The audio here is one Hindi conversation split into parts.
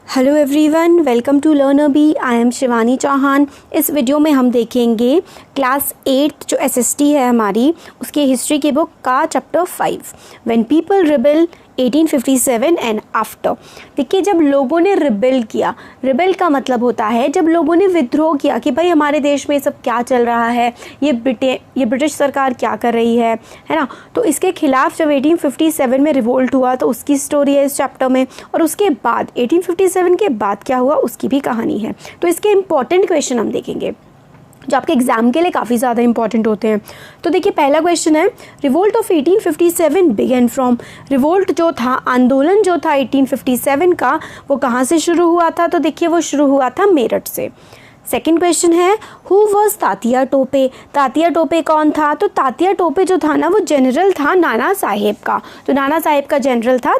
Hello everyone, welcome to learner B. I am Shivani Chauhan. इस वीडियो में हम देखेंगे क्लास 8 जो एसएसटी है हमारी, उसके हिस्ट्री की बुक का chapter 5 when people rebel 1857 and after. देखिए, जब लोगों ने रिबेल किया, रिबेल का मतलब होता है जब लोगों ने विद्रोह किया कि भाई हमारे देश में सब क्या चल रहा है, ये ब्रिटिश सरकार क्या कर रही है ना। तो इसके खिलाफ जब 1857 में रिवोल्ट हुआ तो उसकी स्टोरी है इस चैप्टर में, और उसके बाद 1857 के बाद क्या हुआ उसकी भी कहानी है। तो इसके इंपॉर्टेंट क्वेश्चन हम देखेंगे जो आपके एग्जाम के लिए काफ़ी ज़्यादा इंपॉर्टेंट होते हैं। तो देखिए, पहला क्वेश्चन है revolt of 1857 began from. Revolt जो था, आंदोलन जो था 1857 का, वो कहाँ से शुरू हुआ था? तो देखिए, वो शुरू हुआ था मेरठ से। सेकेंड क्वेश्चन है हु वॉज तात्या टोपे। तात्या टोपे कौन था? तो तात्या टोपे जो था ना, वो जनरल था नाना साहेब का। तो नाना साहेब का जनरल था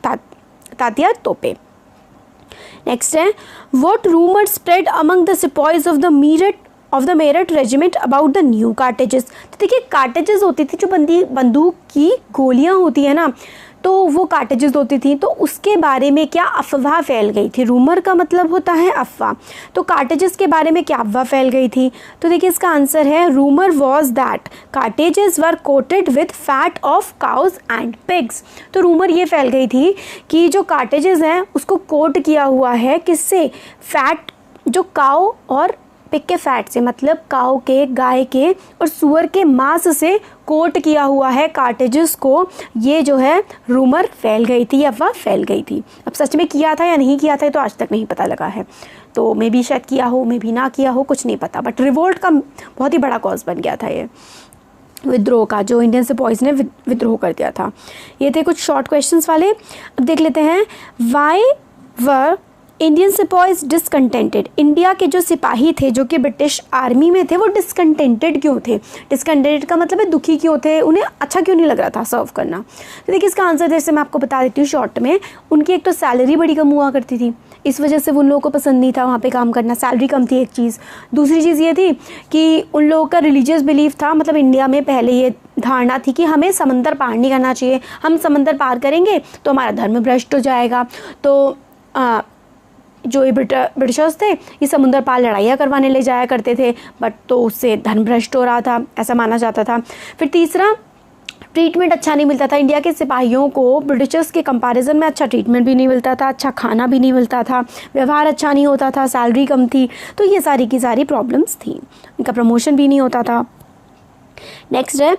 तात्या टोपे। नेक्स्ट है what rumour spread among the sepoys of the Meerut regiment about the new cartridges. तो देखिए, कार्टेजेस होती थी जो बंदूक की गोलियां होती है ना, तो वो कार्टेजेस होती थी, तो उसके बारे में क्या अफवाह फैल गई थी। रूमर का मतलब होता है अफवाह। तो कार्टेजेस के बारे में क्या अफवाह फैल गई थी? तो देखिए, इसका आंसर है rumour was that कार्टेजेस were coated with fat of cows and pigs. तो रूमर ये फैल गई थी कि जो कार्टेजेस हैं उसको कोट किया हुआ है किससे? फैट, जो काउ और पिग के फैट से, मतलब काऊ के, गाय के और सुअर के मांस से कोट किया हुआ है कार्टेजेस को। ये जो है रूमर फैल गई थी, अफवाह फैल गई थी। अब सच में किया था या नहीं किया था तो आज तक नहीं पता लगा है। तो मे बी शायद किया हो, मे बी ना किया हो, कुछ नहीं पता। बट रिवोल्ट का बहुत ही बड़ा कॉज बन गया था ये विद्रोह का, जो इंडियन सिपॉइज ने विद्रोह कर दिया था। ये थे कुछ शॉर्ट क्वेश्चंस वाले। अब देख लेते हैं why were Indian sepoys discontented. India के जो सिपाही थे जो कि ब्रिटिश आर्मी में थे, वो डिसकंटेंटेड क्यों थे? डिसकंटेंटेड का मतलब है दुखी क्यों थे, उन्हें अच्छा क्यों नहीं लग रहा था सर्व करना। तो देखिए, इसका आंसर जैसे मैं आपको बता देती हूँ शॉर्ट में। उनकी एक तो सैलरी बड़ी कम हुआ करती थी, इस वजह से उन लोगों को पसंद नहीं था वहाँ पे काम करना। सैलरी कम थी एक चीज़। दूसरी चीज़ ये थी कि उन लोगों का रिलीजियस बिलीफ था, मतलब इंडिया में पहले ये धारणा थी कि हमें समंदर पार नहीं करना चाहिए, हम समंदर पार करेंगे तो हमारा धर्म भ्रष्ट हो जाएगा। तो जो ये ब्रिटिशर्स थे, ये समुद्र पार लड़ाइयाँ करवाने ले जाया करते थे, बट तो उससे धर्म भ्रष्ट हो रहा था, ऐसा माना जाता था। फिर तीसरा, ट्रीटमेंट अच्छा नहीं मिलता था। इंडिया के सिपाहियों को ब्रिटिशर्स के कंपैरिजन में अच्छा ट्रीटमेंट भी नहीं मिलता था, अच्छा खाना भी नहीं मिलता था, व्यवहार अच्छा नहीं होता था, सैलरी कम थी। तो ये सारी की सारी प्रॉब्लम्स थी। इनका प्रमोशन भी नहीं होता था। नेक्स्ट है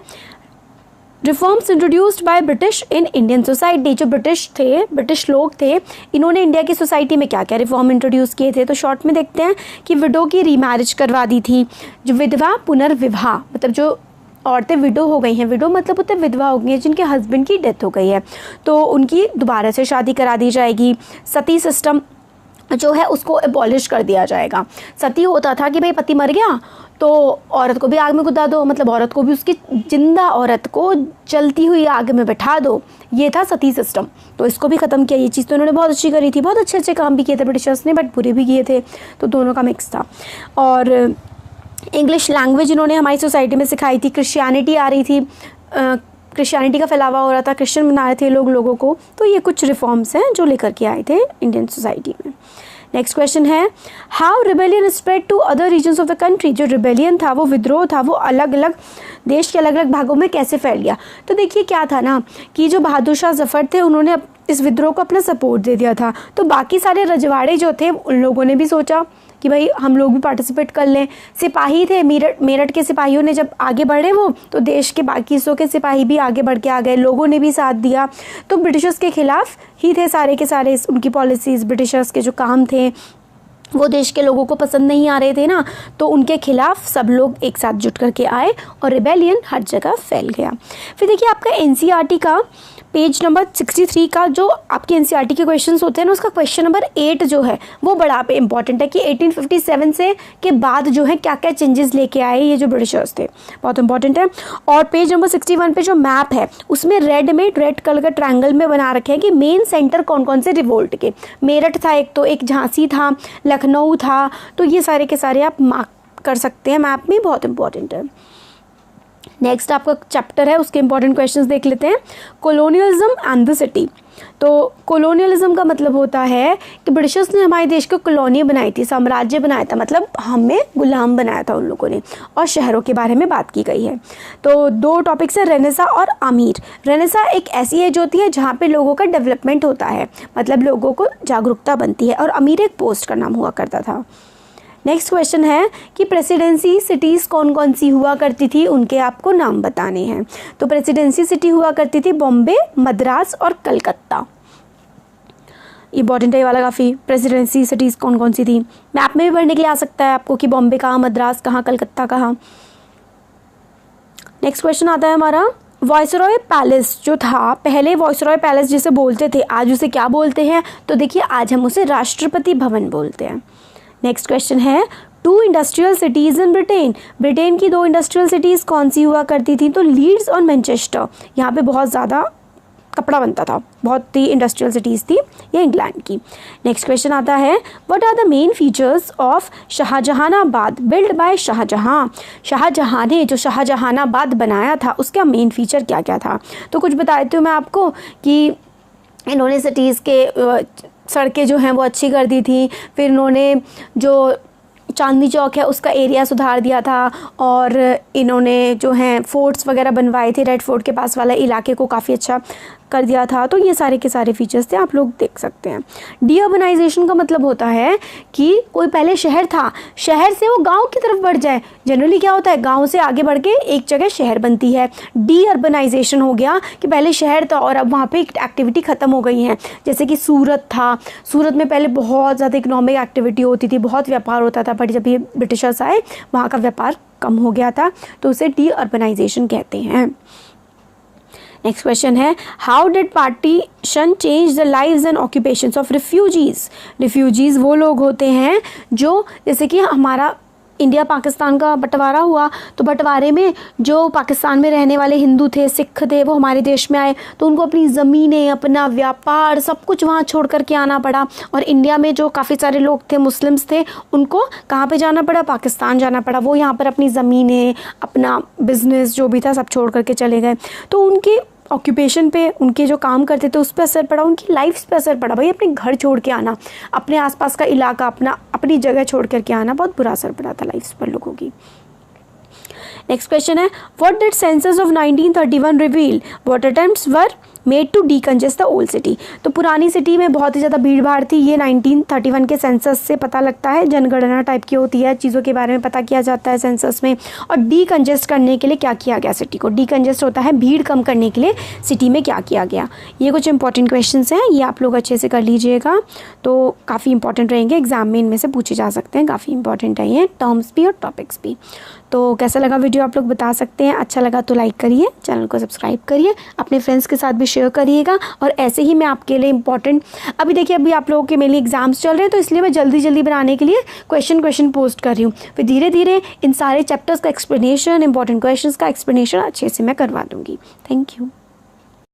reforms introduced by British in Indian society. जो ब्रिटिश लोग थे, इन्होंने इंडिया की सोसाइटी में क्या क्या रिफॉर्म इंट्रोड्यूस किए थे? तो शॉर्ट में देखते हैं कि विडो की रीमैरिज करवा दी थी। जो विधवा पुनर्विवाह, मतलब जो औरतें विडो हो गई हैं, विडो मतलब होता है विधवा हो गई हैं जिनके हस्बैंड की डेथ हो गई है, तो उनकी दोबारा से शादी करा दी जाएगी। सती सिस्टम जो है उसको एबॉलिश कर दिया जाएगा। सती होता था कि भाई पति मर गया तो औरत को भी आग में कुदा दो, मतलब औरत को भी, उसकी जिंदा औरत को जलती हुई आग में बैठा दो। ये था सती सिस्टम, तो इसको भी ख़त्म किया। ये चीज़ तो उन्होंने बहुत अच्छी करी थी, बहुत अच्छे अच्छे काम भी किए थे ब्रिटिशर्स ने, बट बुरे भी किए थे, तो दोनों का मिक्स था। और इंग्लिश लैंग्वेज इन्होंने हमारी सोसाइटी में सिखाई थी। क्रिश्चियनिटी आ रही थी, क्रिश्चियनिटी का फैलावा हो रहा था, क्रिश्चियन बना रहे थे लोगों को। तो ये कुछ रिफॉर्म्स हैं जो लेकर के आए थे इंडियन सोसाइटी में। नेक्स्ट क्वेश्चन है how rebellion spread to other regions of the country. जो रिबेलियन था, वो विद्रोह था, वो अलग अलग देश के अलग अलग भागों में कैसे फैल गया? तो देखिए, क्या था ना कि जो बहादुर शाह जफर थे, उन्होंने इस विद्रोह को अपना सपोर्ट दे दिया था। तो बाकी सारे रजवाड़े जो थे, उन लोगों ने भी सोचा कि भाई हम लोग भी पार्टिसिपेट कर लें। सिपाही थे, मेरठ के सिपाहियों ने जब आगे बढ़े वो, तो देश के बाकी हिस्सों के सिपाही भी आगे बढ़ के आ गए, लोगों ने भी साथ दिया। तो ब्रिटिशर्स के खिलाफ ही थे सारे के सारे। उनकी पॉलिसीज़, ब्रिटिशर्स के जो काम थे, वो देश के लोगों को पसंद नहीं आ रहे थे ना, तो उनके खिलाफ सब लोग एक साथ जुट करके आए और रिबेलियन हर जगह फैल गया। फिर देखिए, आपका एनसीईआरटी का पेज नंबर 63 का जो आपके एनसीईआरटी के क्वेश्चंस होते हैं ना, उसका क्वेश्चन नंबर 8 जो है वो बड़ा पे इंपॉर्टेंट है कि 1857 से के बाद जो है क्या क्या चेंजेस लेके आए ये जो ब्रिटिशर्स थे, बहुत इंपॉर्टेंट है। और पेज नंबर 61 पे जो मैप है उसमें रेड कलर का ट्रायंगल में बना रखे हैं कि मेन सेंटर कौन कौन से रिवोल्ट के। मेरठ था एक झांसी था, लखनऊ था, तो ये सारे के सारे आप मार्क कर सकते हैं मैप में, बहुत इंपॉर्टेंट है। नेक्स्ट आपका चैप्टर है, उसके इंपॉर्टेंट क्वेश्चंस देख लेते हैं। Colonialism and the city. तो कोलोनियलिज्म का मतलब होता है कि ब्रिटिशर्स ने हमारे देश को कॉलोनी बनाई थी, साम्राज्य बनाया था, मतलब हमें गुलाम बनाया था उन लोगों ने, और शहरों के बारे में बात की गई है। तो दो टॉपिक्स है, रेनेसा और अमीर। रेनेसा एक ऐसी एज होती है जहाँ पे लोगों का डेवलपमेंट होता है, मतलब लोगों को जागरूकता बनती है, और अमीर एक पोस्ट का नाम हुआ करता था। नेक्स्ट क्वेश्चन है कि प्रेसिडेंसी सिटीज़ कौन कौन सी हुआ करती थी, उनके आपको नाम बताने हैं। तो प्रेसिडेंसी सिटी हुआ करती थी बॉम्बे, मद्रास और कलकत्ता। इंपॉर्टेंट है ये वाला काफ़ी। प्रेसिडेंसी सिटीज़ कौन कौन सी थी, मैप में भी पढ़ने के लिए आ सकता है आपको कि बॉम्बे कहाँ, मद्रास कहाँ, कलकत्ता कहाँ। नेक्स्ट क्वेश्चन आता है हमारा, वॉइसरॉय पैलेस जो था पहले, वॉइसरॉय पैलेस जिसे बोलते थे, आज उसे क्या बोलते हैं? तो देखिए आज हम उसे राष्ट्रपति भवन बोलते हैं। नेक्स्ट क्वेश्चन है, 2 industrial cities in Britain. Britain की 2 इंडस्ट्रियल सिटीज़ कौन सी हुआ करती थी? तो लीड्स और मैनचेस्टर। यहाँ पे बहुत ज़्यादा कपड़ा बनता था, बहुत ही इंडस्ट्रियल सिटीज़ थी ये इंग्लैंड की। नेक्स्ट क्वेश्चन आता है, what are the main features of Shahjahanabad build by Shahjahan. Shahjahan ने जो शाहजहानाबाद बनाया था उसका मेन फीचर क्या क्या था? तो कुछ बता देती हूँ मैं आपको कि इन्होंने सिटीज़ के सड़कें जो हैं वो अच्छी कर दी थी, फिर इन्होंने जो चांदनी चौक है उसका एरिया सुधार दिया था, और इन्होंने जो हैं फोर्ट्स वगैरह बनवाए थे, रेड फोर्ट के पास वाला इलाके को काफ़ी अच्छा कर दिया था। तो ये सारे के सारे फीचर्स थे, आप लोग देख सकते हैं। डीअर्बनाइजेशन का मतलब होता है कि कोई पहले शहर था, शहर से वो गांव की तरफ बढ़ जाए। जनरली क्या होता है, गांव से आगे बढ़ के एक जगह शहर बनती है। डीअर्बनाइजेशन हो गया कि पहले शहर था और अब वहाँ पे एक्टिविटी ख़त्म हो गई है। जैसे कि सूरत था, सूरत में पहले बहुत ज़्यादा इकोनॉमिक एक्टिविटी होती थी, बहुत व्यापार होता था, बट जब ये ब्रिटिशर्स आए वहाँ का व्यापार कम हो गया था, तो उसे डीअर्बनाइजेशन कहते हैं। नेक्स्ट क्वेश्चन है, how did partition change the lives and occupations of refugees. Refugees वो लोग होते हैं जो, जैसे कि हमारा इंडिया पाकिस्तान का बंटवारा हुआ, तो बंटवारे में जो पाकिस्तान में रहने वाले हिंदू थे, सिख थे, वो हमारे देश में आए, तो उनको अपनी ज़मीनें, अपना व्यापार, सब कुछ वहाँ छोड़ कर के आना पड़ा। और इंडिया में जो काफ़ी सारे लोग थे, मुस्लिम्स थे, उनको कहाँ पे जाना पड़ा? पाकिस्तान जाना पड़ा। वो यहाँ पर अपनी ज़मीनें, अपना बिजनेस जो भी था सब छोड़ करके चले गए। तो उनकी ऑक्यूपेशन पे, उनके जो काम करते थे उस पर असर पड़ा, उनकी लाइफ पे असर पड़ा। भाई अपने घर छोड़ के आना, अपने आसपास का इलाका, अपनी जगह छोड़ करके आना, बहुत बुरा असर पड़ा था लाइफ पर लोगों की। नेक्स्ट क्वेश्चन है, what did census of 1931 reveal, what attempts were made to decongest the old city. तो पुरानी सिटी में बहुत ही ज़्यादा भीड़ भाड़ थी, ये 1931 के सेंसस से पता लगता है। जनगणना टाइप की होती है, चीज़ों के बारे में पता किया जाता है सेंसस में। और डीकंजेस्ट करने के लिए क्या किया गया सिटी को? डीकंजेस्ट होता है भीड़ कम करने के लिए सिटी में क्या किया गया। ये कुछ इंपॉर्टेंट क्वेश्चंस हैं, ये आप लोग अच्छे से कर लीजिएगा, तो काफ़ी इंपॉर्टेंट रहेंगे, एग्जाम में इनमें से पूछे जा सकते हैं, काफ़ी इंपॉर्टेंट है ये, टर्म्स भी और टॉपिक्स भी। तो कैसा लगा वीडियो आप लोग बता सकते हैं, अच्छा लगा तो लाइक करिए, चैनल को सब्सक्राइब करिए, अपने फ्रेंड्स के साथ भी शेयर करिएगा। और ऐसे ही मैं आपके लिए इंपॉर्टेंट, अभी देखिए अभी आप लोगों के मेनली एग्जाम्स चल रहे हैं, तो इसलिए मैं जल्दी बनाने के लिए क्वेश्चन पोस्ट कर रही हूँ। फिर धीरे धीरे इन सारे चैप्टर्स का एक्सप्लेनेशन, इंपॉर्टेंट क्वेश्चंस का एक्सप्लेनेशन अच्छे से मैं करवा दूँगी। Thank you.